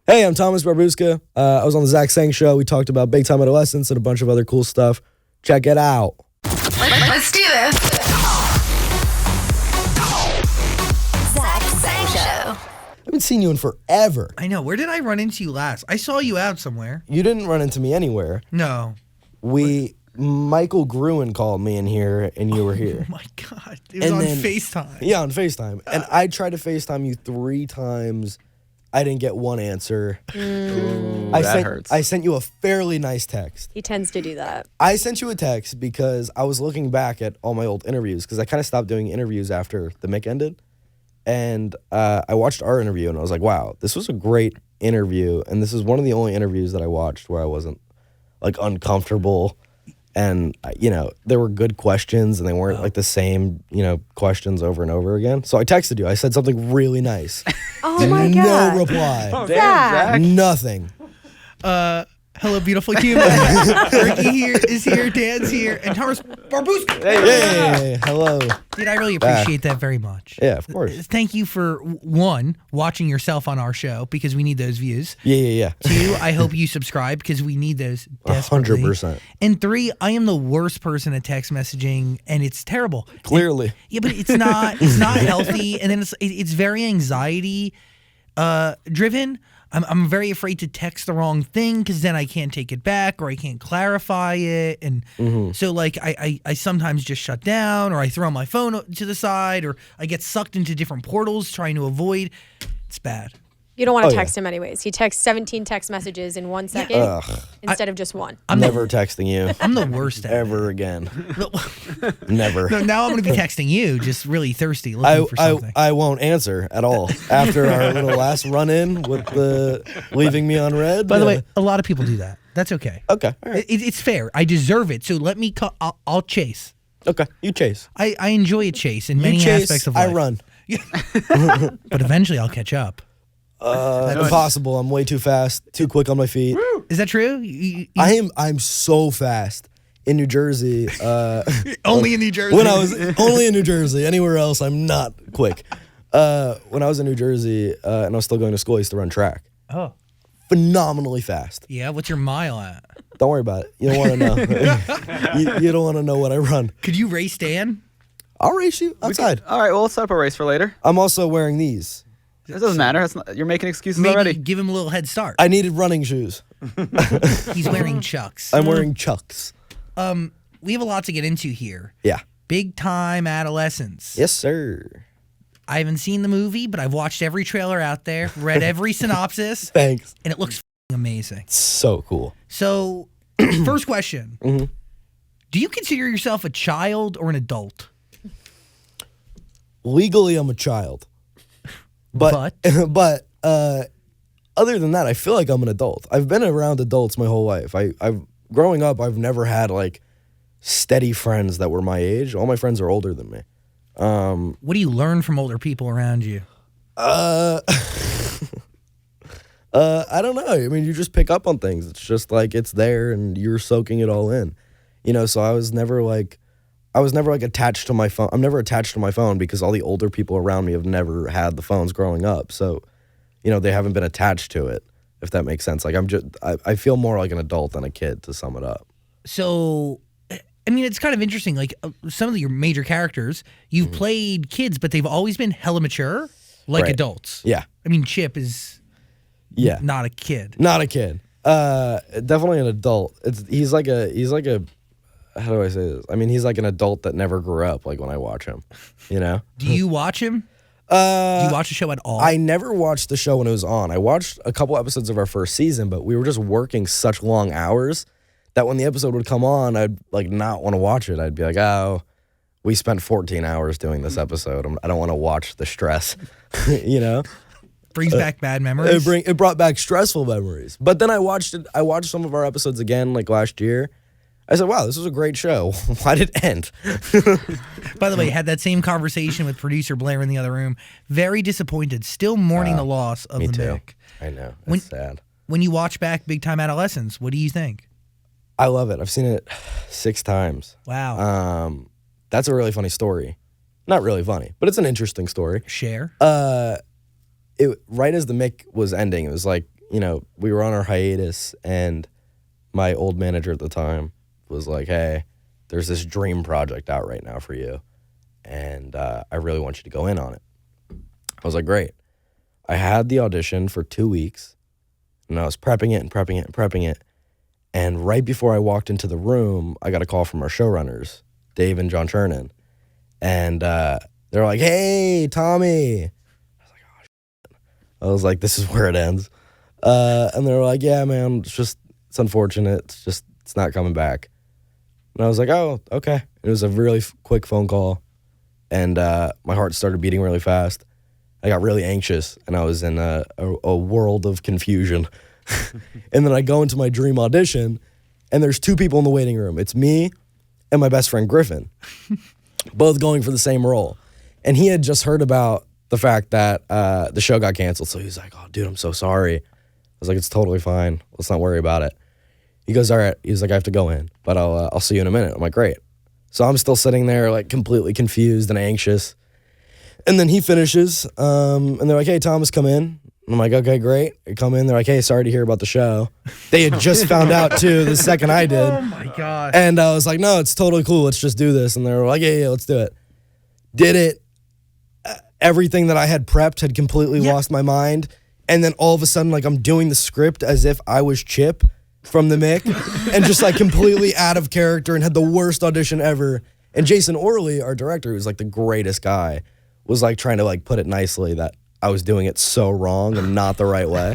Hey, I'm Thomas Barbusca. I was on the Zach Sang Show. We talked about Big Time Adolescence and a bunch of other cool stuff. Check it out. Let's do this. Zach Sang Show. I haven't seen you in forever. I know. Where did I run into you last? I saw you out somewhere. You didn't run into me anywhere. No. Michael Gruen called me in here, and you were here. Oh my God. It was on FaceTime. Yeah, on FaceTime. And I tried to FaceTime you 3 times. I didn't get one answer. Ooh, that hurts. I sent you a fairly nice text. He tends to do that. I sent you a text because I was looking back at all my old interviews because I kind of stopped doing interviews after the Mick ended. And I watched our interview and I was like, wow, this was a great interview. And this is one of the only interviews that I watched where I wasn't like uncomfortable. And, there were good questions and they weren't like the same, questions over and over again. So I texted you. I said something really nice. Oh my God. No reply. Oh, damn, Zach. Nothing. Hello, beautiful human. Ricky is here, Dan's here, and Thomas Barbusca. Hey, hello. Dude, I really appreciate that very much. Yeah, of course. Thank you for, 1, watching yourself on our show, because we need those views. Yeah. 2, I hope you subscribe, because we need those desperately. 100%. And 3, I am the worst person at text messaging, and it's terrible. Clearly. Yeah, but it's not healthy, and then it's very anxiety driven. I'm very afraid to text the wrong thing because then I can't take it back or I can't clarify it. And so like I sometimes just shut down or I throw my phone to the side or I get sucked into different portals trying to avoid. It's bad. You don't want to text him anyways. He texts 17 text messages in 1 second instead of just one. I'm never texting you. I'm the worst at ever again. Never. No, now I'm going to be texting you, just really thirsty, looking for something. I won't answer at all after our little last run-in with the leaving me on red. By the way, a lot of people do that. That's okay. Okay, all right. It's fair. I deserve it. So let me. I'll chase. Okay, you chase. I enjoy a chase in many chase, aspects of life. I run. But eventually I'll catch up. Impossible. I'm way too fast, too quick on my feet. Is that true? I'm so fast in New Jersey. Only in New Jersey. When I was only in New Jersey, anywhere else I'm not quick. When I was in New Jersey and I was still going to school, I used to run track. Oh, phenomenally fast. yeah. What's your mile at? Don't worry about it. You don't want to know. you don't want to know what I run. Could you race Dan? I'll race you outside. All right, well, let's set up a race for later. I'm also wearing these. It doesn't matter. You're making excuses Maybe already. give him a little head start. I needed running shoes. He's wearing Chucks. I'm wearing Chucks. We have a lot to get into here. Yeah. Big Time Adolescence. Yes, sir. I haven't seen the movie, but I've watched every trailer out there, read every synopsis, Thanks. and it looks amazing. So cool. So, first question. Do you consider yourself a child or an adult? Legally, I'm a child. But other than that, I feel like I'm an adult. I've been around adults my whole life. Growing up, I've never had like steady friends that were my age. All my friends are older than me. What do you learn from older people around you? I don't know. I mean, you just pick up on things. It's just like it's there and you're soaking it all in. So I was never attached to my phone. I'm never attached to my phone because all the older people around me have never had the phones growing up. So, they haven't been attached to it, if that makes sense. Like I feel more like an adult than a kid, to sum it up. So, I mean, it's kind of interesting. Like some of your major characters, you've played kids, but they've always been hella mature, like Right. adults. Yeah. I mean, Chip is not a kid. Not a kid. Definitely an adult. He's like a how do I say this? I mean, he's like an adult that never grew up, like when I watch him, Do you watch him? Do you watch the show at all? I never watched the show when it was on. I watched a couple episodes of our first season, but we were just working such long hours that when the episode would come on, I'd like not want to watch it. I'd be like, oh, we spent 14 hours doing this episode. I don't want to watch the stress, Brings back bad memories. It brought back stressful memories. But then I watched some of our episodes again, like last year. I said, wow, this was a great show. Why did it end? By the way, had that same conversation with producer Blair in the other room. Very disappointed. Still mourning the loss of Me the too. Mick. I know. It's sad. When you watch back Big Time Adolescence, what do you think? I love it. I've seen it 6 times. Wow. That's a really funny story. Not really funny, but it's an interesting story. Share. Right as the Mick was ending, it was like we were on our hiatus, and my old manager at the time was like, hey, there's this dream project out right now for you, and I really want you to go in on it. I was like, great. I had the audition for 2 weeks, and I was prepping it. And right before I walked into the room, I got a call from our showrunners, Dave and John Chernin. And they're like, hey, Tommy. I was like, oh, shit. I was like, this is where it ends. And they were like, yeah, man, it's unfortunate. It's not coming back. And I was like, oh, okay. It was a really quick phone call. And my heart started beating really fast. I got really anxious, and I was in a world of confusion. And then I go into my dream audition, and there's 2 people in the waiting room. It's me and my best friend Griffin, both going for the same role. And he had just heard about the fact that the show got canceled. So he was like, oh, dude, I'm so sorry. I was like, it's totally fine. Let's not worry about it. He goes, all right. He's like, I have to go in, but I'll see you in a minute. I'm like, great. So I'm still sitting there like completely confused and anxious. And then he finishes, and they're like, hey, Thomas, come in. I'm like, okay, great. I come in. They're like, hey, sorry to hear about the show. They had just found out, too, the second I did. Oh, my God. And I was like, no, it's totally cool. Let's just do this. And they were like, yeah, let's do it. Did it. Everything that I had prepped had completely lost my mind. And then all of a sudden, like, I'm doing the script as if I was Chip from the Mick and just, like, completely out of character and had the worst audition ever. And Jason Orley, our director, who's, like, the greatest guy, was, like, trying to, like, put it nicely that I was doing it so wrong and not the right way.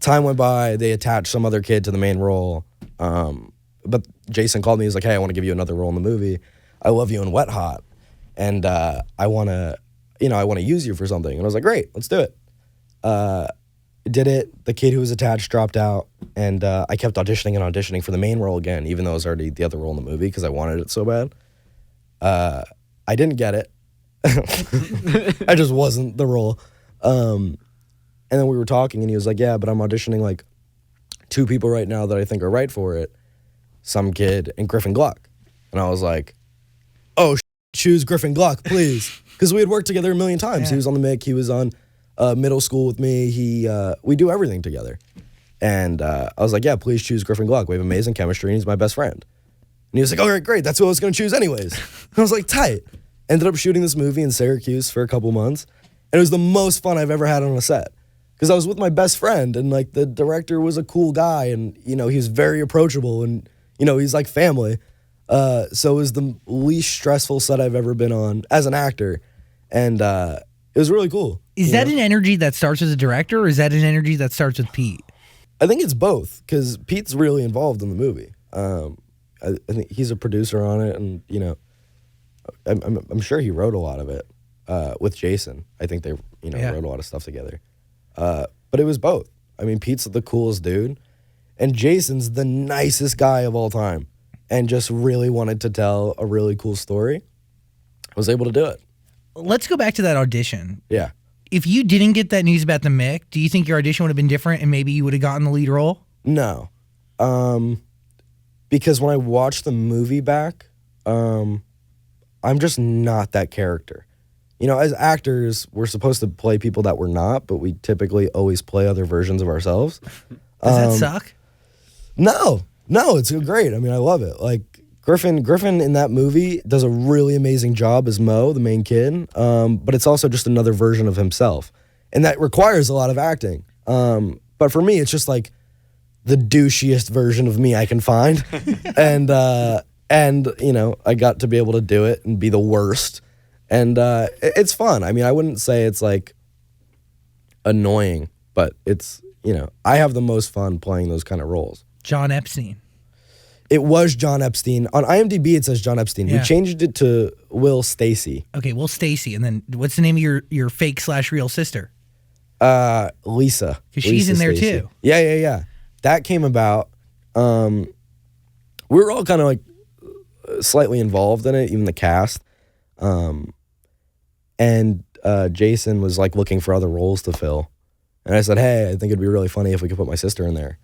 Time went by. They attached some other kid to the main role. But Jason called me. He's like, hey, I want to give you another role in the movie. I love you in Wet Hot. And I want to use you for something. And I was like, great, let's do it. Did it. The kid who was attached dropped out. And I kept auditioning for the main role again, even though it was already the other role in the movie because I wanted it so bad. I didn't get it. I just wasn't the role. And then we were talking, and he was like, yeah, but I'm auditioning like 2 people right now that I think are right for it. Some kid and Griffin Gluck. And I was like, oh, choose Griffin Gluck, please. Because we had worked together a million times. Yeah. He was on the Mick. He was on middle school with me. We do everything together. And I was like, yeah, please choose Griffin Gluck. We have amazing chemistry, and he's my best friend. And he was like, all right, great. That's who I was going to choose anyways. And I was like, tight. Ended up shooting this movie in Syracuse for a couple months. And it was the most fun I've ever had on a set. Because I was with my best friend, and like the director was a cool guy, and he was very approachable, and he's like family. So it was the least stressful set I've ever been on as an actor. And it was really cool. Is that an energy that starts as a director, or is that an energy that starts with Pete? I think it's both, because Pete's really involved in the movie. I think he's a producer on it, and I'm sure he wrote a lot of it with Jason. I think they wrote a lot of stuff together. But it was both. I mean, Pete's the coolest dude, and Jason's the nicest guy of all time, and just really wanted to tell a really cool story. I was able to do it. Let's go back to that audition. Yeah. If you didn't get that news about the Mick, do you think your audition would have been different and maybe you would have gotten the lead role? No. Because when I watched the movie back, I'm just not that character. As actors, we're supposed to play people that we're not, but we typically always play other versions of ourselves. Does that suck? No, it's great. I mean, I love it. Like, Griffin in that movie does a really amazing job as Mo, the main kid, but it's also just another version of himself. And that requires a lot of acting. But for me, it's just like the douchiest version of me I can find. And I got to be able to do it and be the worst. And it's fun. I mean, I wouldn't say it's like annoying, but it's, I have the most fun playing those kind of roles. John Epstein. It was John Epstein. On IMDb, it says John Epstein. Yeah. We changed it to Will Stacy. Okay, Will Stacy. And then what's the name of your fake/real sister? Lisa. Because she's in there Stacy. too. Yeah. That came about. We were all kind of like slightly involved in it, even the cast. And Jason was like looking for other roles to fill. And I said, hey, I think it'd be really funny if we could put my sister in there.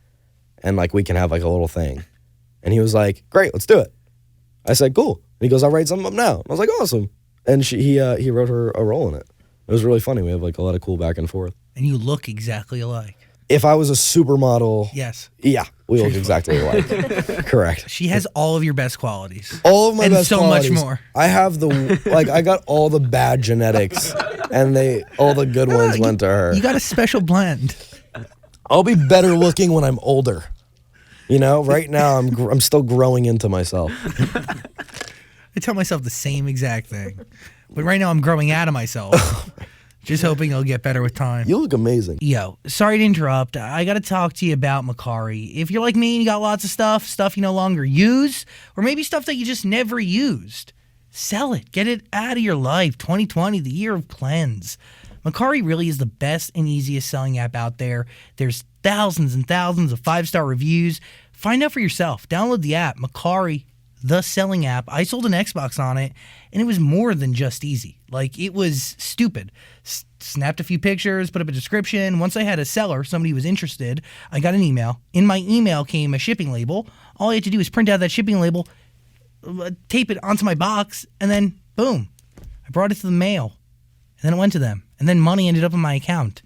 And like we can have like a little thing. And he was like, great, let's do it. I said, cool. And he goes, I'll write something up now. I was like, awesome. And he wrote her a role in it. It was really funny. We have like a lot of cool back and forth. And you look exactly alike. If I was a supermodel, Yes. yeah, we look exactly alike. Correct. She has all of your best qualities. All of my and best so qualities. much more. I have I got all the bad genetics, and all the good ones went to her. You got a special blend. I'll be better looking when I'm older. You know, right now I'm still growing into myself. I tell myself the same exact thing. But right now I'm growing out of myself. Just hoping it'll get better with time. You look amazing. Yo, sorry to interrupt. I got to talk to you about Macari. If you're like me and you got lots of stuff you no longer use, or maybe stuff that you just never used, sell it. Get it out of your life. 2020, the year of cleanse. Macari really is the best and easiest selling app out there. There's thousands and thousands of 5-star reviews. Find out for yourself. Download the app, Macari, the selling app. I sold an Xbox on it, and it was more than just easy. Like, it was stupid. Snapped a few pictures, put up a description. Once I had a seller, somebody who was interested, I got an email. In my email came a shipping label. All I had to do was print out that shipping label, tape it onto my box, and then, boom, I brought it to the mail. And then it went to them. And then money ended up in my account.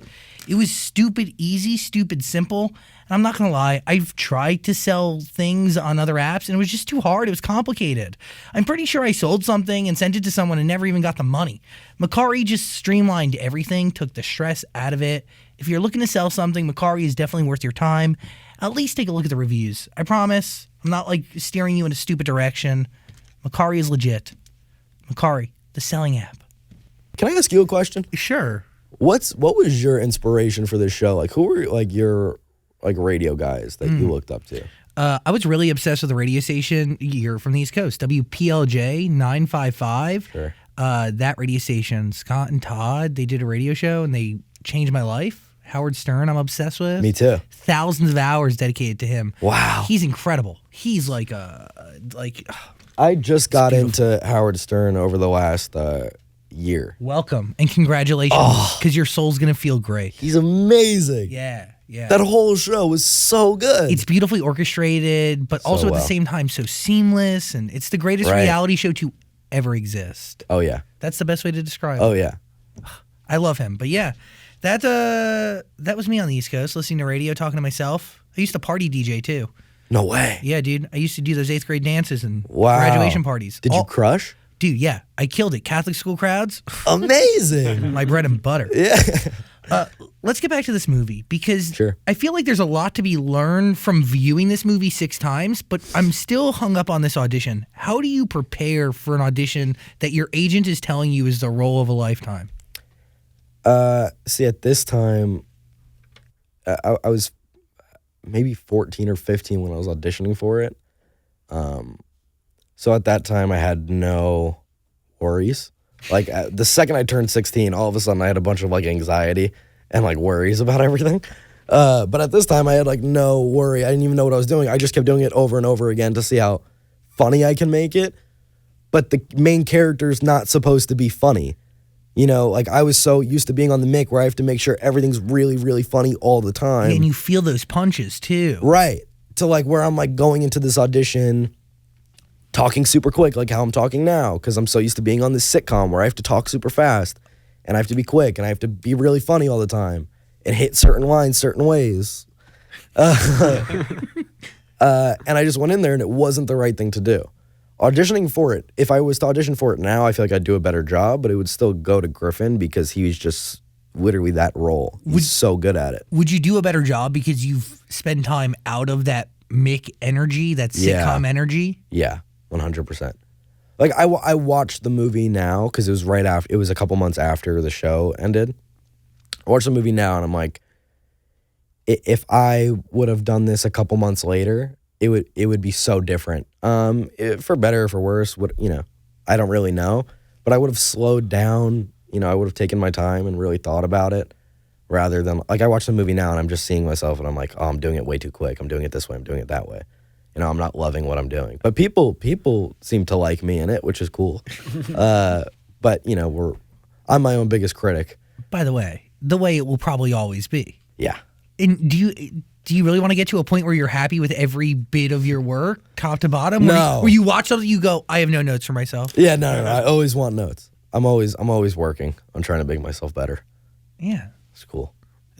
It was stupid easy, stupid simple. And I'm not going to lie, I've tried to sell things on other apps, and it was just too hard. It was complicated. I'm pretty sure I sold something and sent it to someone and never even got the money. Macari just streamlined everything, took the stress out of it. If you're looking to sell something, Macari is definitely worth your time. At least take a look at the reviews. I promise. I'm not like steering you in a stupid direction. Macari is legit. Macari, the selling app. Can I ask you a question? Sure. What was your inspiration for this show? Like, who were like your radio guys that you looked up to? I was really obsessed with the radio station. You're from the East Coast, WPLJ 955. Sure. That radio station, Scott and Todd, they did a radio show and they changed my life. Howard Stern, I'm obsessed with. Me too. Thousands of hours dedicated to him. Wow. He's incredible. He's like I just got into Howard Stern over the last year. welcome and congratulations, because your soul's gonna feel great. He's amazing. Yeah. That whole show was so good. It's beautifully orchestrated, but also at well. the same time so seamless, and it's the greatest Right. reality show to ever exist. Oh yeah. That's the best way to describe it. Oh yeah. I love him. But yeah, that was me on the East Coast, listening to radio, talking to myself. I used to party DJ too. No way. Yeah, dude. I used to do those 8th grade dances and Wow. graduation parties. Did you crush? Dude, yeah. I killed it. Catholic school crowds, Amazing. my bread and butter. Yeah. Let's get back to this movie, because Sure. I feel like there's a lot to be learned from viewing this movie 6 times, but I'm still hung up on this audition. How do you prepare for an audition that your agent is telling you is the role of a lifetime? See, at this time, I was maybe 14 or 15 when I was auditioning for it. So at that time, I had no worries. Like the second I turned 16, all of a sudden I had a bunch of like anxiety and like worries about everything. But at this time, I had like no worry. I didn't even know what I was doing. I just kept doing it over and over again to see how funny I can make it. But the main character's not supposed to be funny. You know, like I was so used to being on the Mick where I have to make sure everything's really, really funny all the time. And you feel those punches too. Right. To like where I'm like going into this audition talking super quick, like how I'm talking now, because I'm so used to being on this sitcom where I have to talk super fast and I have to be quick and I have to be really funny all the time and hit certain lines certain ways. And I just went in there and it wasn't the right thing to do. Auditioning for it, if I was to audition for it now, I feel like I'd do a better job, but it would still go to Griffin because he was just literally that role. He's so good at it. Would you do a better job because you've spent time out of that Mick energy, that sitcom energy? Yeah, 100%. Like I watched the movie now because it was right after, it was a couple months after the show ended. I watched the movie now and I'm like, if I would have done this a couple months later, it would be so different. For better or for worse, I don't really know. But I would have slowed down. I would have taken my time and really thought about it, rather than like I watch the movie now and I'm just seeing myself and I'm like, oh, I'm doing it way too quick. I'm doing it this way. I'm doing it that way. I'm not loving what I'm doing. But people seem to like me in it, which is cool. But I'm my own biggest critic. By the way it will probably always be. Yeah. And do you really want to get to a point where you're happy with every bit of your work, top to bottom? No. Where you watch something, you go, I have no notes for myself. Yeah, no. I always want notes. I'm always working on trying to make myself better. Yeah. It's cool.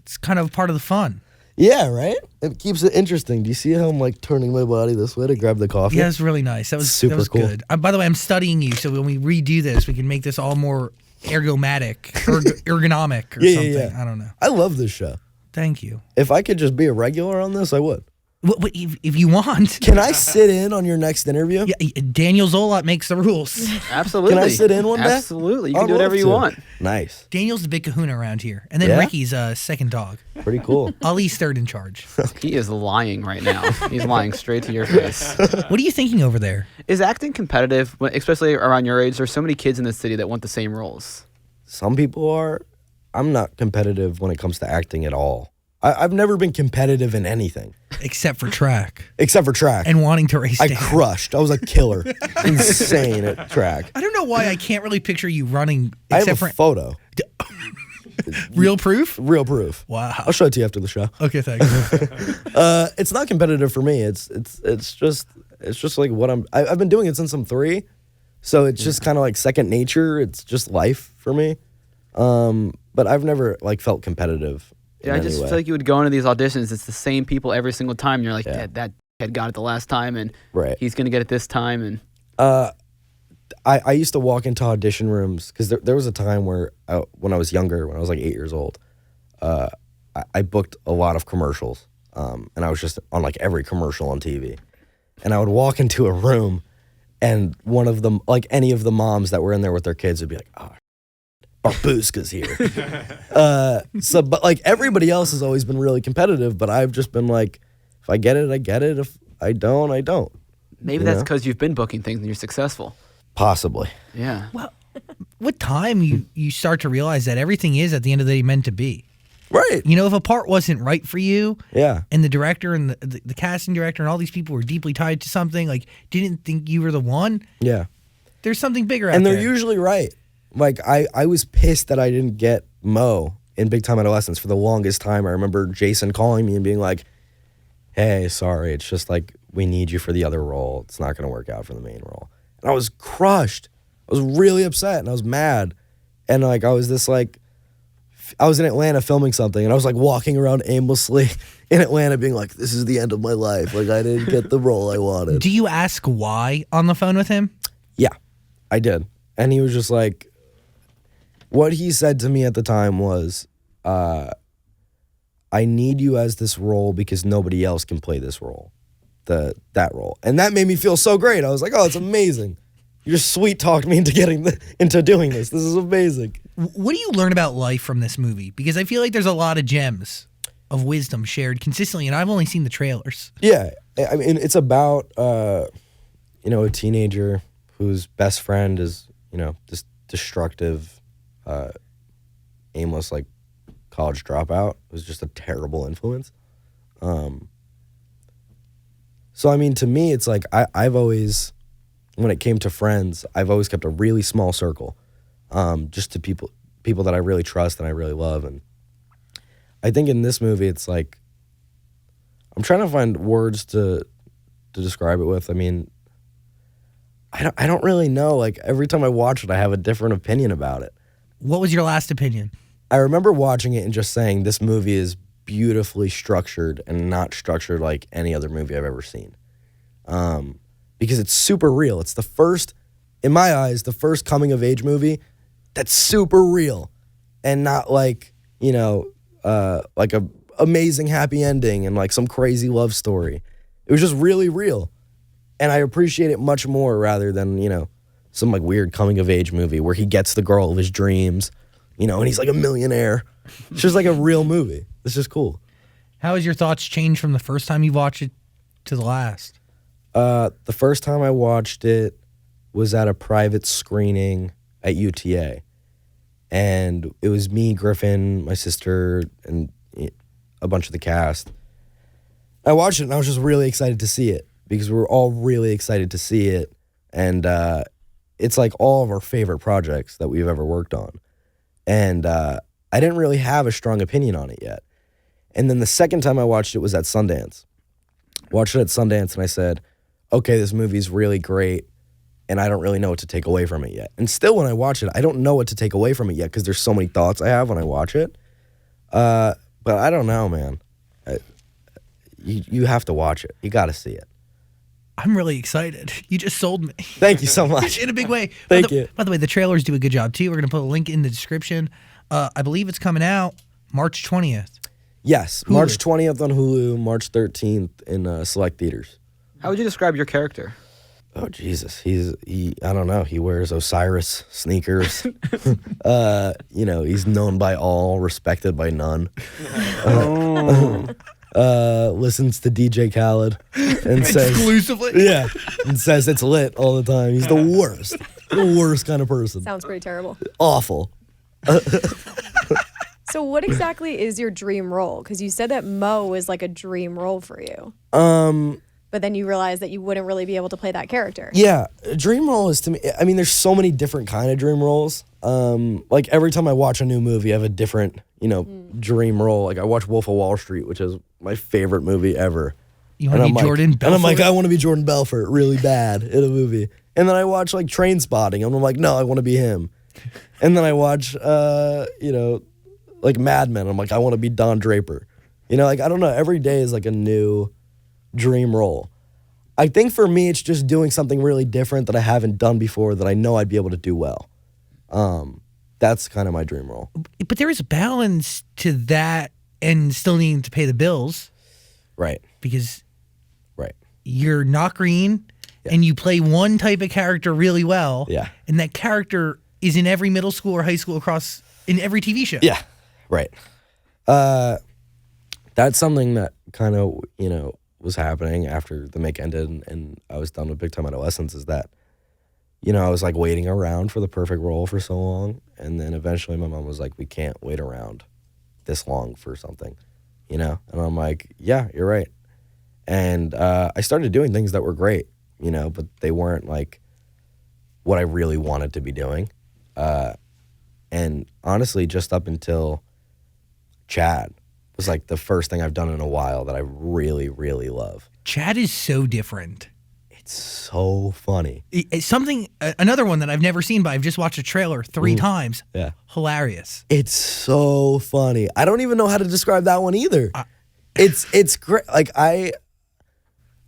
It's kind of part of the fun. Yeah, right? It keeps it interesting. Do you see how I'm like turning my body this way to grab the coffee? Yeah, it's really nice. That was super cool. Good. By the way, I'm studying you, so when we redo this, we can make this all more ergonomic or something. Yeah. I don't know. I love this show. Thank you. If I could just be a regular on this, I would. If you want. Can I sit in on your next interview? Yeah, Daniel Zolot makes the rules. Absolutely. Can I sit in one day? Absolutely. You can I'd do whatever love you to. want. Nice. Daniel's the big kahuna around here. And then Yeah? Ricky's second dog. Pretty cool. Ali's third in charge. He is lying right now. He's lying straight to your face. What are you thinking over there? Is acting competitive, especially around your age? There's so many kids in the city that want the same roles. Some people are. I'm not competitive when it comes to acting at all. I've never been competitive in anything. Except for track. Except for track. And wanting to race I down. crushed. I was a killer. Insane at track. I don't know why I can't really picture you running I have except a for photo. real proof. Real proof. Wow. I'll show it to you after the show. Okay, thanks. It's not competitive for me. It's just like what I've been doing it since I'm 3. So it's just kind of like second nature. It's just life for me. But I've never like felt competitive. Yeah, I just feel like you would go into these auditions. It's the same people every single time. You're like, Yeah. that kid got it the last time, and Right. he's gonna get it this time. And I used to walk into audition rooms because there was a time where when I was younger, when I was like 8 years old, I booked a lot of commercials, and I was just on like every commercial on TV, and I would walk into a room, and one of them, like any of the moms that were in there with their kids, would be like, "Oh, Barbusca's here." But like everybody else has always been really competitive, but I've just been like, if I get it, I get it. If I don't, I don't. maybe that's because you've been booking things and you're successful. Possibly. Yeah. Well, what time you start to realize that everything is at the end of the day meant to be? Right. You know, if a part wasn't right for you, Yeah. and the director and the casting director and all these people were deeply tied to something, like didn't think you were the one, Yeah. there's something bigger out And there. they're usually right. Like I was pissed that I didn't get Mo in Big Time Adolescence for the longest time. I remember Jason calling me and being like, "Hey, sorry, it's just like we need you for the other role. It's not going to work out for the main role." And I was crushed. I was really upset and I was mad. And like I was in Atlanta filming something and I was like walking around aimlessly in Atlanta being like, "This is the end of my life. Like I didn't get the role I wanted." Do you ask why on the phone with him? Yeah, I did. And he was just like, what he said to me at the time was, "I need you as this role because nobody else can play this role, that role." And that made me feel so great. I was like, "Oh, it's amazing. You just sweet talked me into doing this. This is amazing." What do you learn about life from this movie? Because I feel like there's a lot of gems of wisdom shared consistently, and I've only seen the trailers. Yeah, I mean, it's about a teenager whose best friend is this destructive, aimless like college dropout. It was just a terrible influence. So I mean, to me, it's like I've always, when it came to friends, I've always kept a really small circle, just to people that I really trust and I really love. And I think in this movie, it's like I'm trying to find words to describe it with. I mean, I don't really know. Like every time I watch it, I have a different opinion about it. What was your last opinion? I remember watching it and just saying this movie is beautifully structured and not structured like any other movie I've ever seen. Because it's super real. It's the first, in my eyes, the first coming of age movie that's super real and not like, like a amazing happy ending and like some crazy love story. It was just really real. And I appreciate it much more rather than, some like weird coming of age movie where he gets the girl of his dreams, and he's like a millionaire. It's just like a real movie. It's just cool. How has your thoughts changed from the first time you watched it to the last? The first time I watched it was at a private screening at UTA. And it was me, Griffin, my sister, and a bunch of the cast. I watched it and I was just really excited to see it because we were all really excited to see it. And it's like all of our favorite projects that we've ever worked on. And I didn't really have a strong opinion on it yet. And then the second time I watched it was at Sundance. Watched it at Sundance and I said, okay, this movie's really great and I don't really know what to take away from it yet. And still when I watch it, I don't know what to take away from it yet because there's so many thoughts I have when I watch it. But But I don't know, man. You have to watch it. You got to see it. I'm really excited. You just sold me. Thank you so much. In a big way. Thank you. By the way, the trailers do a good job too. We're going to put a link in the description. I believe it's coming out March 20th. Yes, Hulu. March 20th on Hulu, March 13th in select theaters. How would you describe your character? Oh Jesus, he I don't know. He wears Osiris sneakers. He's known by all, respected by none. Listens to DJ Khaled and says Exclusively? yeah, and says it's lit all the time. He's the worst kind of person. Sounds pretty terrible. Awful. So what exactly is your dream role? Because you said that Mo was like a dream role for you. But then you realized that you wouldn't really be able to play that character. Yeah, a dream role is to me. I mean, there's so many different kind of dream roles. Like every time I watch a new movie, I have a different, dream role. Like I watch Wolf of Wall Street, which is my favorite movie ever. You want to be Jordan Belfort? And I'm like, I want to be Jordan Belfort really bad in a movie. And then I watch like Train Spotting, and I'm like, no, I want to be him. And then I watch, like Mad Men. I'm like, I want to be Don Draper. I don't know. Every day is like a new dream role. I think for me, it's just doing something really different that I haven't done before that I know I'd be able to do well. That's kind of my dream role. But there is a balance to that and still needing to pay the bills. Right. Because Right. you're not green and you play one type of character really well. Yeah. And that character is in every middle school or high school in every TV show. Yeah. Right. That's something that kind of, was happening after the Mick ended and I was done with Big Time Adolescence is that, I was like waiting around for the perfect role for so long. And then eventually my mom was like, we can't wait around this long for something, And I'm like, yeah, you're right. And I started doing things that were great, but they weren't like what I really wanted to be doing. And honestly, just up until Chad was like the first thing I've done in a while that I really, really love. Chad is so different. It's so funny. It's something, another one that I've never seen, but I've just watched a trailer 3 times. Yeah. Hilarious. It's so funny. I don't even know how to describe that one either. It's great. Like I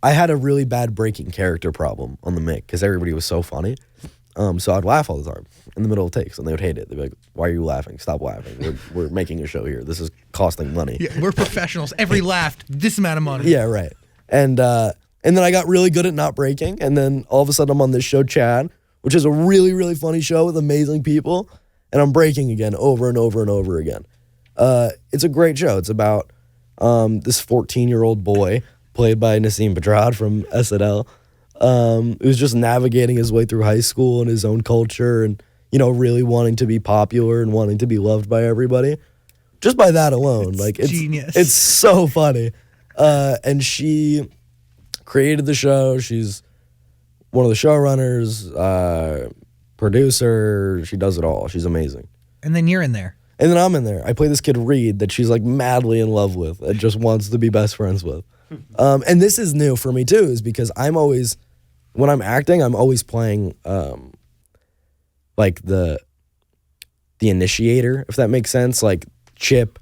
had a really bad breaking character problem on the Mick because everybody was so funny. So I'd laugh all the time in the middle of takes, and they would hate it. They'd be like, "Why are you laughing? Stop laughing. We're making a show here. This is costing money." Yeah, we're professionals. Every laugh, this amount of money. Yeah, right. And then I got really good at not breaking, and then all of a sudden I'm on this show, Chad, which is a really, really funny show with amazing people, and I'm breaking again over and over and over again. It's a great show. It's about this 14-year-old boy played by Nassim Pedrad from SNL. Who's just navigating his way through high school and his own culture and, really wanting to be popular and wanting to be loved by everybody. Just by that alone. It's genius. It's so funny. And she created the show. She's one of the showrunners, producer. She does it all. She's amazing. And then you're in there. And then I'm in there. I play this kid, Reed, that she's like madly in love with and just wants to be best friends with. And this is new for me too, is because when I'm acting, I'm always playing like the initiator, if that makes sense. Like Chip,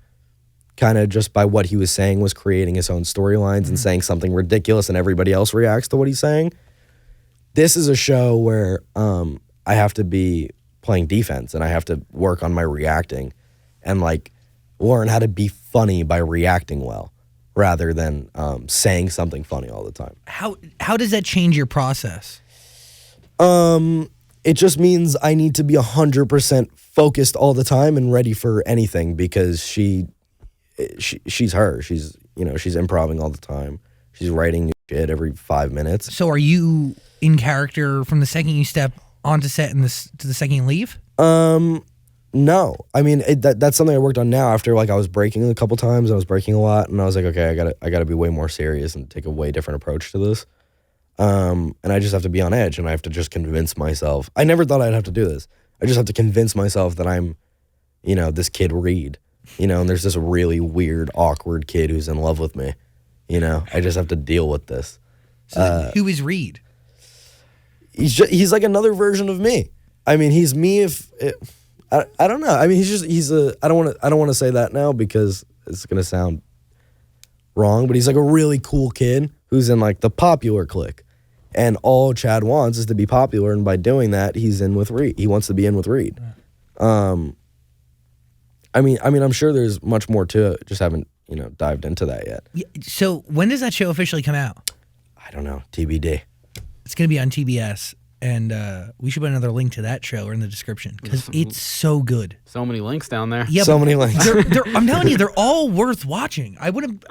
kind of just by what he was saying, was creating his own storylines and saying something ridiculous, and everybody else reacts to what he's saying. This is a show where I have to be playing defense, and I have to work on my reacting, and like learn how to be funny by reacting well, rather than saying something funny all the time. How does that change your process? It just means I need to be 100% focused all the time and ready for anything because she's her. She's she's improving all the time. She's writing new shit every 5 minutes. So are you in character from the second you step onto set and to the second you leave? No, I mean that's something I worked on now after like I was breaking a couple times. I was breaking a lot, and I was like, okay, I gotta be way more serious and take a way different approach to this. And I just have to be on edge, and I have to just convince myself. I never thought I'd have to do this. I just have to convince myself that I'm, this kid Reed, and there's this really weird, awkward kid who's in love with me. I just have to deal with this. So who is Reed? He's like another version of me. I mean, he's me I don't know. I mean, I don't want to say that now because it's gonna sound wrong, but he's like a really cool kid who's in like the popular clique. And all Chad wants is to be popular, and by doing that, he's in with Reed. He wants to be in with Reed. I mean, I'm sure there's much more to it. Just haven't, dived into that yet. Yeah, so when does that show officially come out? I don't know. TBD. It's going to be on TBS, and we should put another link to that show or in the description because it's so good. So many links down there. Yeah, So many links. I'm telling you, they're all worth watching. I wouldn't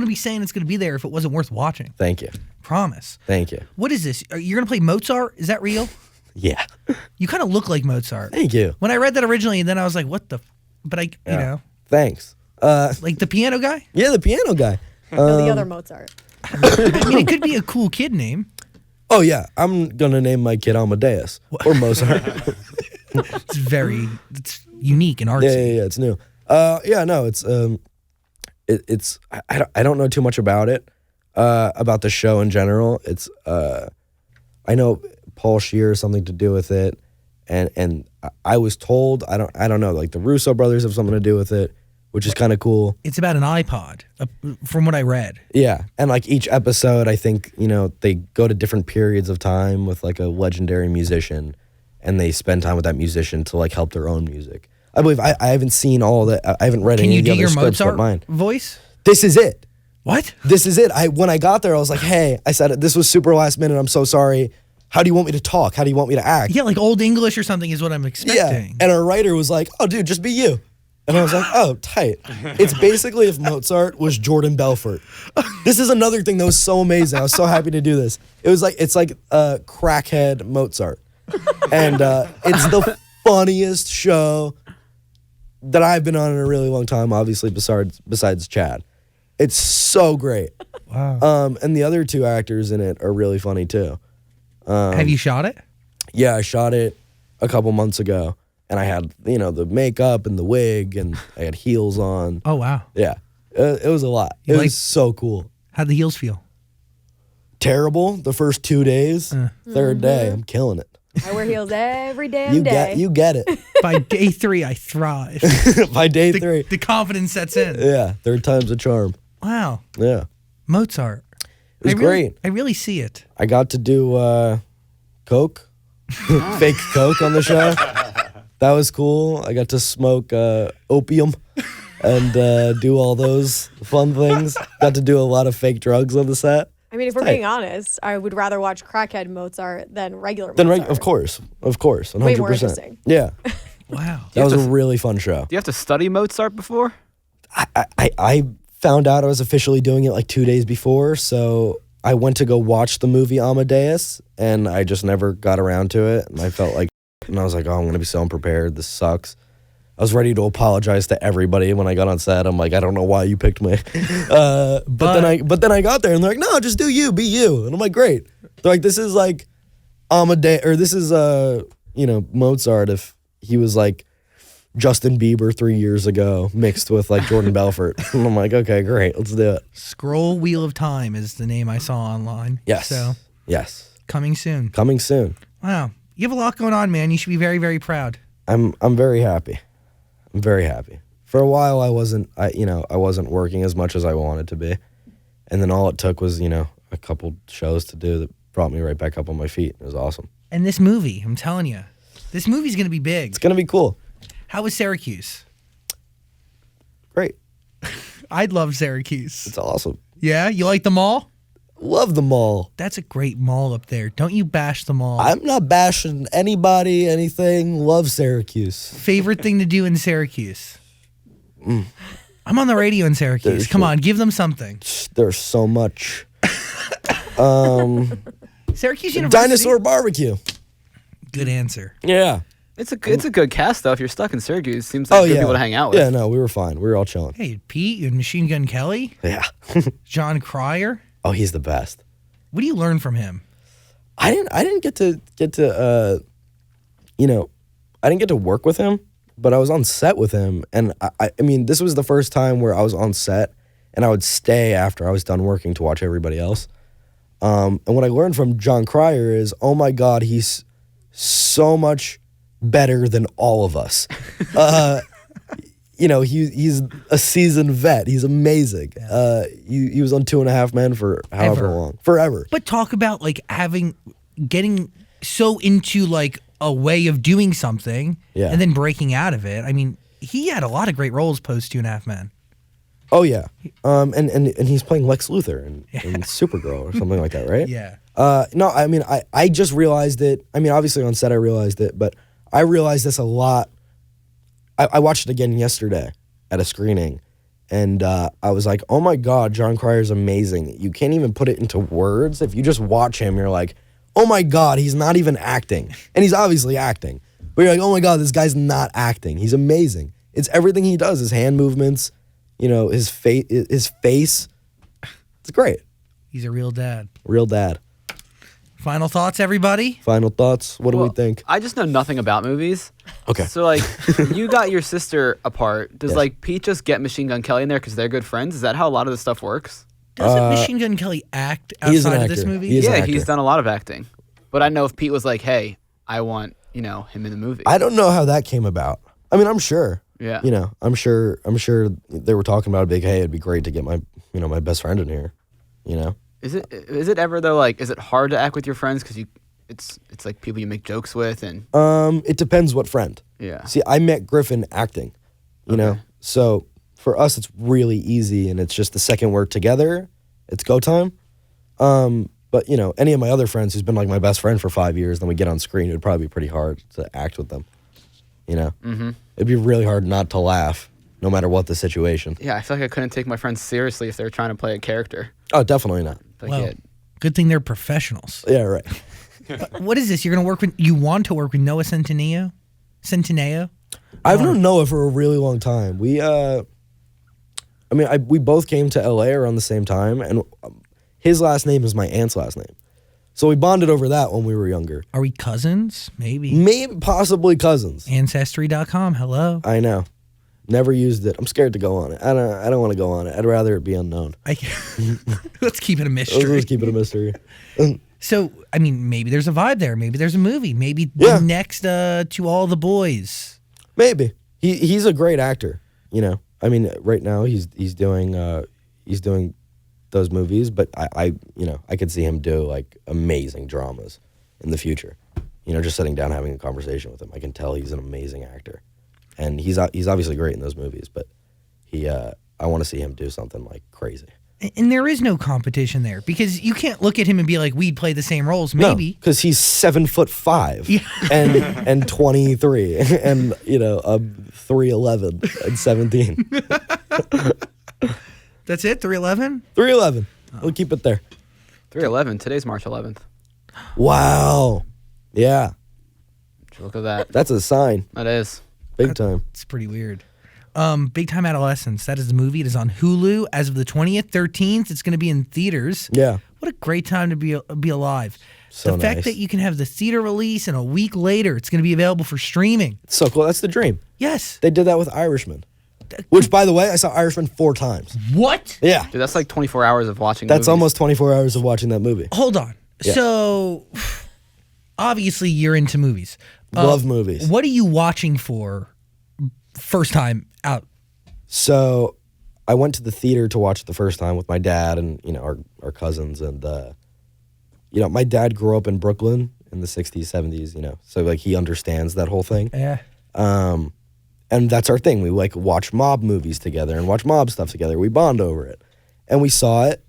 be saying it's going to be there if it wasn't worth watching. Thank you. Promise. Thank you. What is this? You're going to play Mozart? Is that real? Yeah. You kind of look like Mozart. Thank you. When I read that originally, and then I was like, what the? But you know, Thanks. like the piano guy? Yeah, the piano guy. No, the other Mozart. I mean, it could be a cool kid name. Oh yeah, I'm gonna name my kid Amadeus or Mozart. It's unique and artsy. Yeah, it's new. It's I don't know too much about it, about the show in general. It's I know Paul Scheer has something to do with it, and I was told I don't know, like the Russo brothers have something to do with it, which is kind of cool. It's about an iPod, from what I read. Yeah, and like each episode, I think they go to different periods of time with like a legendary musician, and they spend time with that musician to like help their own music. I believe I haven't seen all that. I haven't read Can any you of the do other your scripts but Mozart mine. voice? This is it. What? This is it. When I got there, I was like, hey, I said, this was super last minute. I'm so sorry. How do you want me to talk? How do you want me to act? Yeah, like Old English or something is what I'm Yeah. expecting. And our writer was like, oh, dude, just be you. And I was like, oh, tight. It's basically if Mozart was Jordan Belfort. This is another thing that was so amazing. I was so happy to do this. It's like crackhead Mozart. And it's the funniest show that I've been on in a really long time, obviously, besides Chad. It's so great. Wow. And the other two actors in it are really funny too. Have you shot it? Yeah, I shot it a couple months ago, and I had the makeup and the wig, and I had heels on. Oh, wow. Yeah, it was a lot. It was so cool. How'd the heels feel? Terrible the first 2 days. Third day, I'm killing it. I wear heels every damn day. You get it. By day 3, I thrive. By day 3. The confidence sets in. Yeah, third time's a charm. Wow. Yeah, Mozart. it was great. I really see it. I got to do coke, fake coke on the show. That was cool. I got to smoke opium and do all those fun things. Got to do a lot of fake drugs on the set. I mean, if we're being honest, I would rather watch crackhead Mozart than regular Mozart. Of course, 100%. Way more interesting. Yeah, Wow. that was a really fun show. Do you have to study Mozart before? I found out I was officially doing it like 2 days before, so I went to go watch the movie Amadeus, and I just never got around to it, and I felt like, and I was like, oh, I'm gonna be so unprepared. This sucks. I was ready to apologize to everybody when I got on set. I'm like, I don't know why you picked me, but then I got there, and they're like, no, just do you, be you, and I'm like, great. They're like, this is like Amadeus, or this is Mozart if he was like Justin Bieber 3 years ago mixed with like Jordan Belfort. And I'm like, okay, great, let's do it. Scroll Wheel of Time is the name I saw online. Yes. So Yes. coming soon. Coming soon. Wow. You have a lot going on, man. You should be very, very proud. I'm very happy. I'm very happy. For a while I wasn't working as much as I wanted to be. And then all it took was, a couple shows to do that brought me right back up on my feet. It was awesome. And this movie, I'm telling you, this movie's going to be big. It's gonna be cool. How was Syracuse? Great. I'd love Syracuse. It's awesome. Yeah? You like the mall? Love the mall. That's a great mall up there. Don't you bash the mall. I'm not bashing anybody, anything. Love Syracuse. Favorite thing to do in Syracuse? I'm on the radio in Syracuse. There's Come so- on, give them something. There's so much. Syracuse University. Dinosaur barbecue. Good answer. Yeah. It's a good cast though. If you're stuck in Syracuse, it seems like good people to hang out with. Yeah, no, we were fine. We were all chilling. Hey, Pete and Machine Gun Kelly, Yeah. Jon Cryer. Oh, he's the best. What do you learn from him? I didn't get to I didn't get to work with him, but I was on set with him, and I mean, this was the first time where I was on set, and I would stay after I was done working to watch everybody else. And what I learned from Jon Cryer is, oh my God, he's so much better than all of us. you know, he's a seasoned vet. He's amazing. He was on 2.5 Men for however long, forever. But talk about like getting so into like a way of doing something, and then breaking out of it. I mean, he had a lot of great roles post 2.5 Men. Oh yeah, and he's playing Lex Luthor in Supergirl or something like that, right? Yeah. No, I mean, I just realized it. I mean, obviously on set I realized it, but I realized this a lot. I watched it again yesterday at a screening, and I was like, oh my God, Jon Cryer's amazing. You can't even put it into words. If you just watch him, you're like, oh my God, he's not even acting. And he's obviously acting. But you're like, oh my God, this guy's not acting. He's amazing. It's everything he does, his hand movements, you know, his face. It's great. He's a real dad. Real dad. Final thoughts, everybody? Final thoughts? What do we think? I just know nothing about movies. Okay. So, like, you got your sister apart. Does, like, Pete just get Machine Gun Kelly in there because they're good friends? Is that how a lot of this stuff works? Doesn't Machine Gun Kelly act he's an outside of this actor. movie? He is an Yeah, actor. he's done a lot of acting. But I know if Pete was like, hey, I want, you know, him in the movie. I don't know how that came about. I mean, I'm sure. Yeah. You know, I'm sure they were talking about it big, hey, it'd be great to get my best friend in here, you know? Is it ever, though, like, is it hard to act with your friends because it's like people you make jokes with and... It depends what friend. Yeah. See, I met Griffin acting, you know? So for us, it's really easy, and it's just the second we're together, it's go time. But, you know, any of my other friends who's been like my best friend for 5 years, then we get on screen, it would probably be pretty hard to act with them, you know? Mm-hmm. It'd be really hard not to laugh, no matter what the situation. Yeah, I feel like I couldn't take my friends seriously if they were trying to play a character. Oh, definitely not. Like, Well, yeah, good thing they're professionals. Yeah, right. What is this? You want to work with Noah Centineo? I've known Noah for a really long time. We both came to LA around the same time, and his last name is my aunt's last name. So we bonded over that when we were younger. Are we cousins? Maybe. Maybe, possibly cousins. Ancestry.com. Hello. I know. Never used it. I'm scared to go on it. I don't want to go on it. I'd rather it be unknown. Let's keep it a mystery. Let's keep it a mystery. So, I mean, maybe there's a vibe there. Maybe there's a movie. Maybe the next To All the Boys. Maybe. He's a great actor, you know. I mean, right now he's doing those movies, but I could see him do like amazing dramas in the future. You know, just sitting down having a conversation with him, I can tell he's an amazing actor, and he's obviously great in those movies. But I want to see him do something like crazy. And there is no competition there because you can't look at him and be like, we'd play the same roles. Maybe because he's 7'5" and 23, and 3'11" and 17. That's it. 311. 3'11". We'll keep it there. 3/11. Today's March 11th. Wow. Yeah. Look at that. That's a sign. That is. Big time. It's pretty weird. Big Time Adolescence. That is the movie. It is on Hulu as of the 20th, 13th. It's going to be in theaters. Yeah. What a great time to be alive. So the fact nice. that you can have the theater release and a week later it's going to be available for streaming. It's so cool. That's the dream. Yes. They did that with Irishman. Which, by the way, I saw Irishman 4 times. What? Yeah. Dude, that's like 24 hours of watching That's movies. almost 24 hours of watching that movie. Hold on. Yeah. So, obviously, you're into movies. Love movies. What are you watching for first time out? So, I went to the theater to watch it the first time with my dad and, our cousins. And, my dad grew up in Brooklyn in the 60s, 70s, so, like, he understands that whole thing. Yeah. And that's our thing. We, like, watch mob movies together and watch mob stuff together. We bond over it. And we saw it.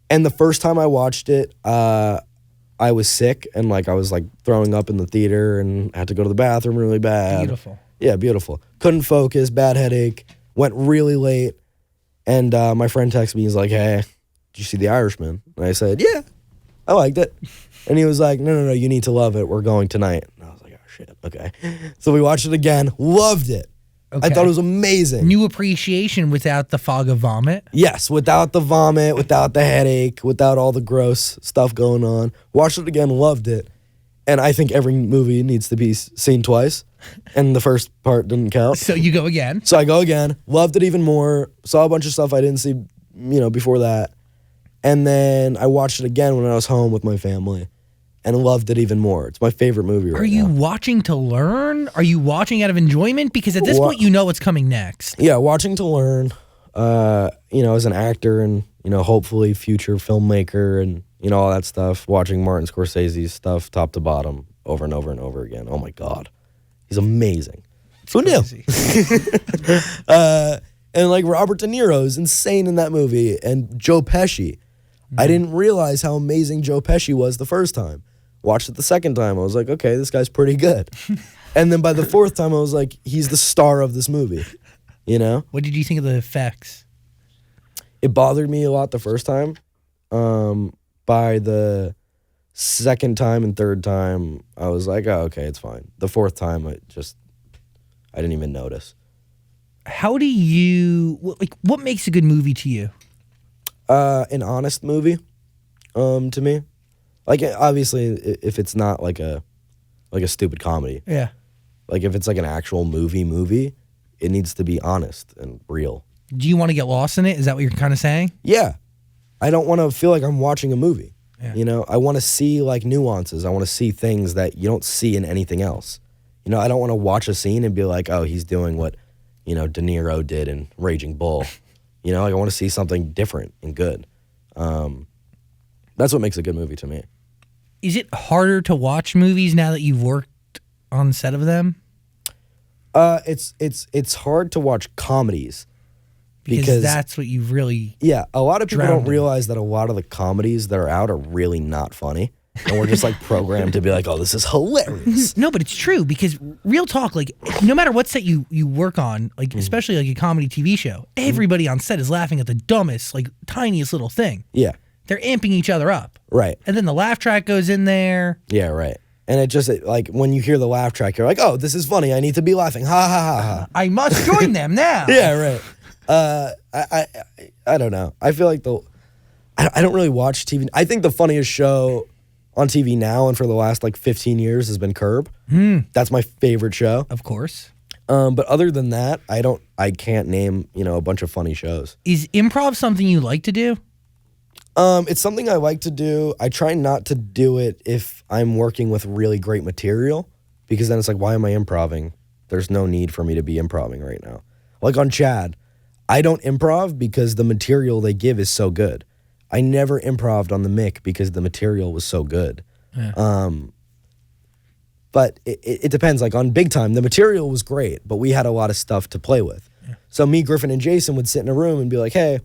And the first time I watched it, I was sick and, like, I was, like, throwing up in the theater and had to go to the bathroom really bad. Beautiful. Yeah, beautiful. Couldn't focus, bad headache, went really late. And my friend texted me, he's like, hey, did you see The Irishman? And I said, yeah, I liked it. And he was like, no, you need to love it. We're going tonight. And I was like, oh, shit, okay. So we watched it again, loved it. Okay. I thought it was amazing. New appreciation without the fog of vomit. Yes, without the vomit, without the headache, without all the gross stuff going on. Watched it again, loved it. And I think every movie needs to be seen twice. And the first part didn't count. So you go again. So I go again, loved it even more, saw a bunch of stuff I didn't see, before that. And then I watched it again when I was home with my family. and loved it even more. It's my favorite movie right now. Are you watching to learn? Are you watching out of enjoyment? Because at this point, you know what's coming next. Yeah, watching to learn, as an actor and, hopefully future filmmaker and, all that stuff. Watching Martin Scorsese's stuff top to bottom over and over and over again. Oh, my God. He's amazing. Who knew? And like Robert De Niro is insane in that movie. And Joe Pesci. I didn't realize how amazing Joe Pesci was the first time. Watched it the second time. I was like, okay, this guy's pretty good. And then by the fourth time, I was like, he's the star of this movie. What did you think of the effects? It bothered me a lot the first time. By the second time and third time, I was like, oh, okay, it's fine. The fourth time, I didn't even notice. How do you, what makes a good movie to you? An honest movie, to me. Like, obviously, if it's not like a stupid comedy. Yeah. Like, if it's like an actual movie, it needs to be honest and real. Do you want to get lost in it? Is that what you're kind of saying? Yeah. I don't want to feel like I'm watching a movie. Yeah. I want to see like nuances. I want to see things that you don't see in anything else. I don't want to watch a scene and be like, oh, he's doing what, De Niro did in Raging Bull. I want to see something different and good. That's what makes a good movie to me. Is it harder to watch movies now that you've worked on the set of them? It's hard to watch comedies. Because that's what you've really... Yeah, a lot of people don't in. realize that a lot of the comedies that are out are really not funny. And we're just like programmed to be like, oh, this is hilarious. No, but it's true because real talk, like no matter what set you work on, like especially like a comedy TV show, everybody on set is laughing at the dumbest, like tiniest little thing. Yeah. They're amping each other up. Right. And then the laugh track goes in there. Yeah, right. And it just, like, when you hear the laugh track, you're like, oh, this is funny. I need to be laughing. Ha, ha, ha, ha. I must join them now. Yeah, right. I don't know. I feel like I don't really watch TV. I think the funniest show on TV now and for the last like 15 years has been Curb. That's my favorite show. Of course. But other than that, I can't name, a bunch of funny shows. Is improv something you like to do? It's something I like to do. I try not to do it if I'm working with really great material because then it's like, why am I improving? There's no need for me to be improving right now. Like on Chad, I don't improv because the material they give is so good. I never improved on the Mick because the material was so good. Yeah. But it depends. Like on Big Time, the material was great, but we had a lot of stuff to play with. Yeah. So me, Griffin, and Jason would sit in a room and be like, hey,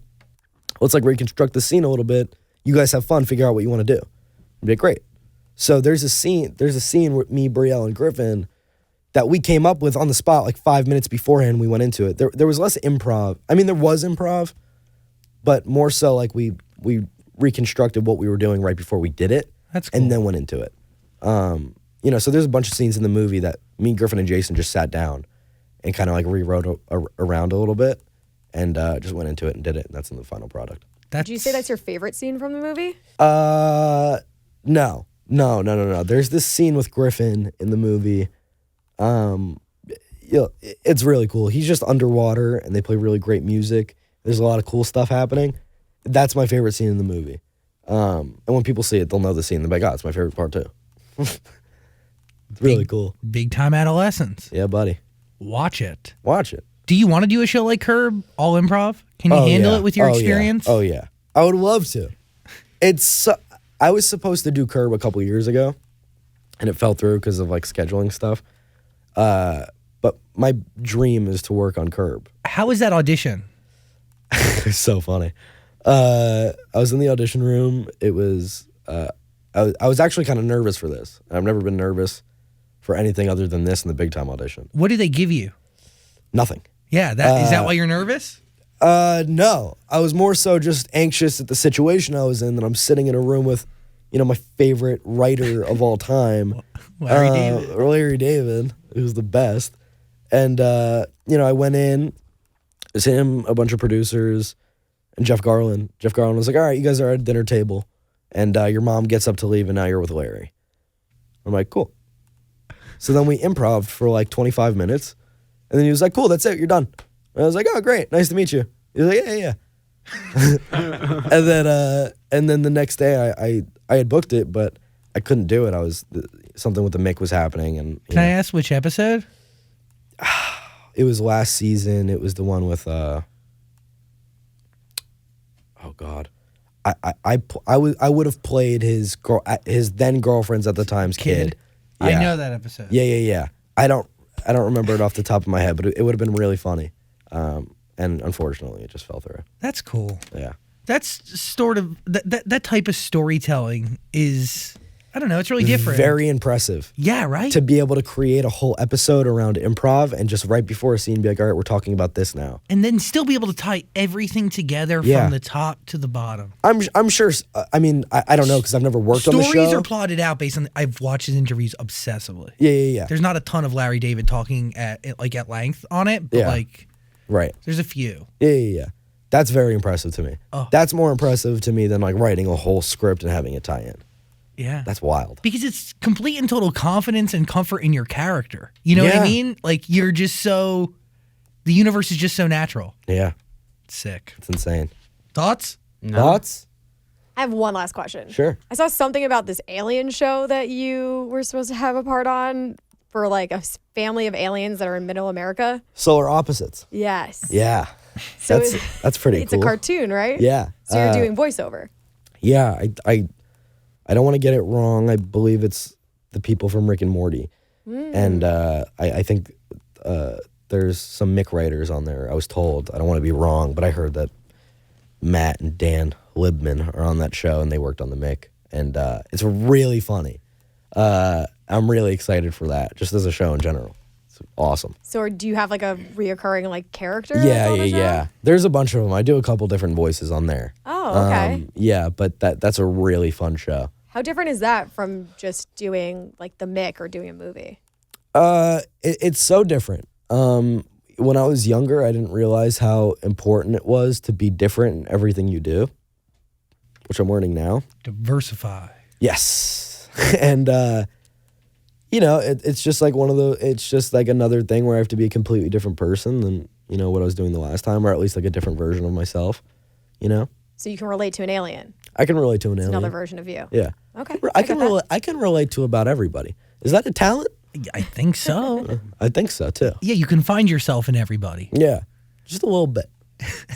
let's like reconstruct the scene a little bit. You guys have fun, figure out what you want to do. It'd be great. So there's a scene with me, Brielle, and Griffin that we came up with on the spot like 5 minutes beforehand we went into it. There was less improv. I mean, there was improv, but more so like we reconstructed what we were doing right before we did it. That's cool. And then went into it. So there's a bunch of scenes in the movie that me, Griffin, and Jason just sat down and kind of like rewrote around a little bit and just went into it and did it. And that's in the final product. Did you say that's your favorite scene from the movie? No. There's this scene with Griffin in the movie. It's really cool. He's just underwater and they play really great music. There's a lot of cool stuff happening. That's my favorite scene in the movie. And when people see it, they'll know the scene. They're like, oh, it's my favorite part too. It's really cool. Big time Adolescence. Yeah, buddy. Watch it. Do you want to do a show like Curb, all improv? Can you handle it with your experience? Yeah. Oh, yeah. I would love to. I was supposed to do Curb a couple years ago, and it fell through because of like scheduling stuff. But my dream is to work on Curb. How was that audition? It's so funny. I was in the audition room. It was I was actually kind of nervous for this. I've never been nervous for anything other than this in the Big Time audition. What did they give you? Nothing. Yeah, is that why you're nervous? No. I was more so just anxious at the situation I was in, that I'm sitting in a room with, my favorite writer of all time. Larry David, who's the best. And, I went in, it was him, a bunch of producers, and Jeff Garland. Jeff Garland was like, all right, you guys are at a dinner table, and your mom gets up to leave, and now you're with Larry. I'm like, cool. So then we improv'd for like 25 minutes, and then he was like, cool, that's it, you're done. And I was like, oh, great, nice to meet you. He was like, yeah. and then the next day I had booked it, but I couldn't do it. Something with the Mick was happening, and Can I ask which episode? it was last season. It was the one with oh God, I would have played his then girlfriend's at the time's kid. I Yeah. know that episode. Yeah. I don't remember it off the top of my head, but it would have been really funny. And unfortunately, it just fell through. That's cool. Yeah. That's sort of that type of storytelling is, I don't know, it's really different. Very impressive. Yeah, right? To be able to create a whole episode around improv and just right before a scene be like, all right, we're talking about this now. And then still be able to tie everything together Yeah. from the top to the bottom. I'm sure. I mean, I don't know because I've never worked on the show. Stories are plotted out based on, I've watched his interviews obsessively. Yeah. There's not a ton of Larry David talking at length on it, but Yeah. Right. There's a few. Yeah. That's very impressive to me. Oh. That's more impressive to me than like writing a whole script and having it tie in. Yeah. That's wild. Because it's complete and total confidence and comfort in your character. You know what I Yeah. mean? Like the universe is just so natural. Yeah. It's sick. It's insane. Thoughts? No. Thoughts? I have one last question. Sure. I saw something about this alien show that you were supposed to have a part on for like a family of aliens that are in Middle America. Solar opposites. Yes. Yeah. So That's pretty it's cool. a cartoon, right? Yeah. So you're doing voiceover. Yeah, I don't want to get it wrong. I believe it's the people from Rick and Morty, and I think there's some Mick writers on there. I was told. I don't want to be wrong, but I heard that Matt and Dan Libman are on that show, and they worked on the Mick, and it's really funny. I'm really excited for that, just as a show in general. It's awesome. So do you have like a reoccurring like character? that's on the show? Yeah. There's a bunch of them. I do a couple different voices on there. Oh, okay. Yeah, but that's a really fun show. How different is that from just doing like the Mick or doing a movie? It's so different. When I was younger, I didn't realize how important it was to be different in everything you do, which I'm learning now. Diversify. Yes. And, it's just like it's just like another thing where I have to be a completely different person than, what I was doing the last time, or at least like a different version of myself, So you can relate to an alien. I can relate to an alien. Another version of you. Yeah. Okay. I can relate to about everybody. Is that a talent? I think so. I think so too. Yeah, you can find yourself in everybody. Yeah. Just a little bit.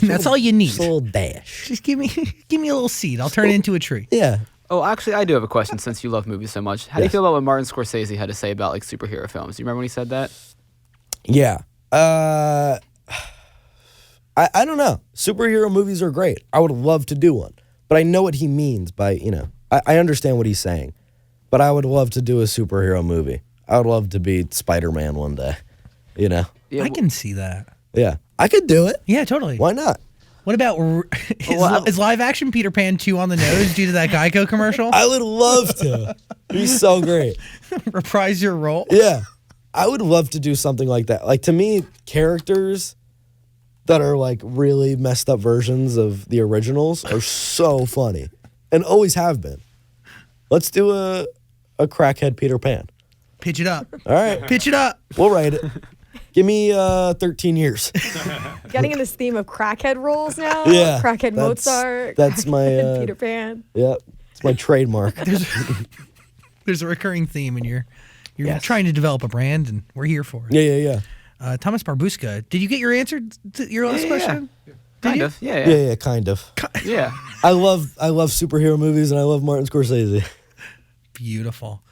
And that's all you need. Just a little dash. Just give me a little seed. I'll turn it into a tree. Yeah. Oh, actually, I do have a question since you love movies so much. How do you Yes. feel about what Martin Scorsese had to say about like superhero films? Do you remember when he said that? Yeah. I don't know. Superhero movies are great. I would love to do one. But I know what he means by, I understand what he's saying. But I would love to do a superhero movie. I would love to be Spider-Man one day. Yeah, I can see that. Yeah. I could do it. Yeah, totally. Why not? What about is live action Peter Pan 2 on the nose due to that Geico commercial? I would love to. It'd be so great. Reprise your role. Yeah. I would love to do something like that. Like, to me, characters that are like really messed up versions of the originals are so funny and always have been. Let's do a crackhead Peter Pan. Pitch it up. All right. Pitch it up. We'll write it. Give me 13 years. Getting in this theme of crackhead roles now. Yeah. Crackhead That's- Mozart. that's my, crackhead Peter Pan. Yep. It's my trademark. There's a recurring theme, and you're Yes. trying to develop a brand, and we're here for it. Yeah. Thomas Barbusca, did you get your answer to your last question? Kind you? of. Yeah. Yeah, kind of. Yeah. I love superhero movies and I love Martin Scorsese. Beautiful.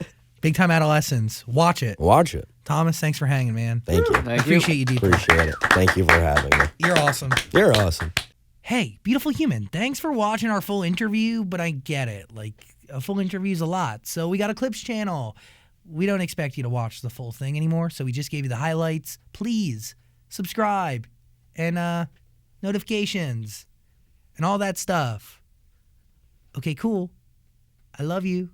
Big time Adolescence. Watch it. Watch it. Thomas, thanks for hanging, man. Thank you. Thank you. Appreciate you deeply. Appreciate it. Thank you for having me. You're awesome. You're awesome. Hey, beautiful human, thanks for watching our full interview, but I get it. Like, a full interview is a lot. So we got a clips channel. We don't expect you to watch the full thing anymore, so we just gave you the highlights. Please subscribe and notifications and all that stuff. Okay, cool. I love you.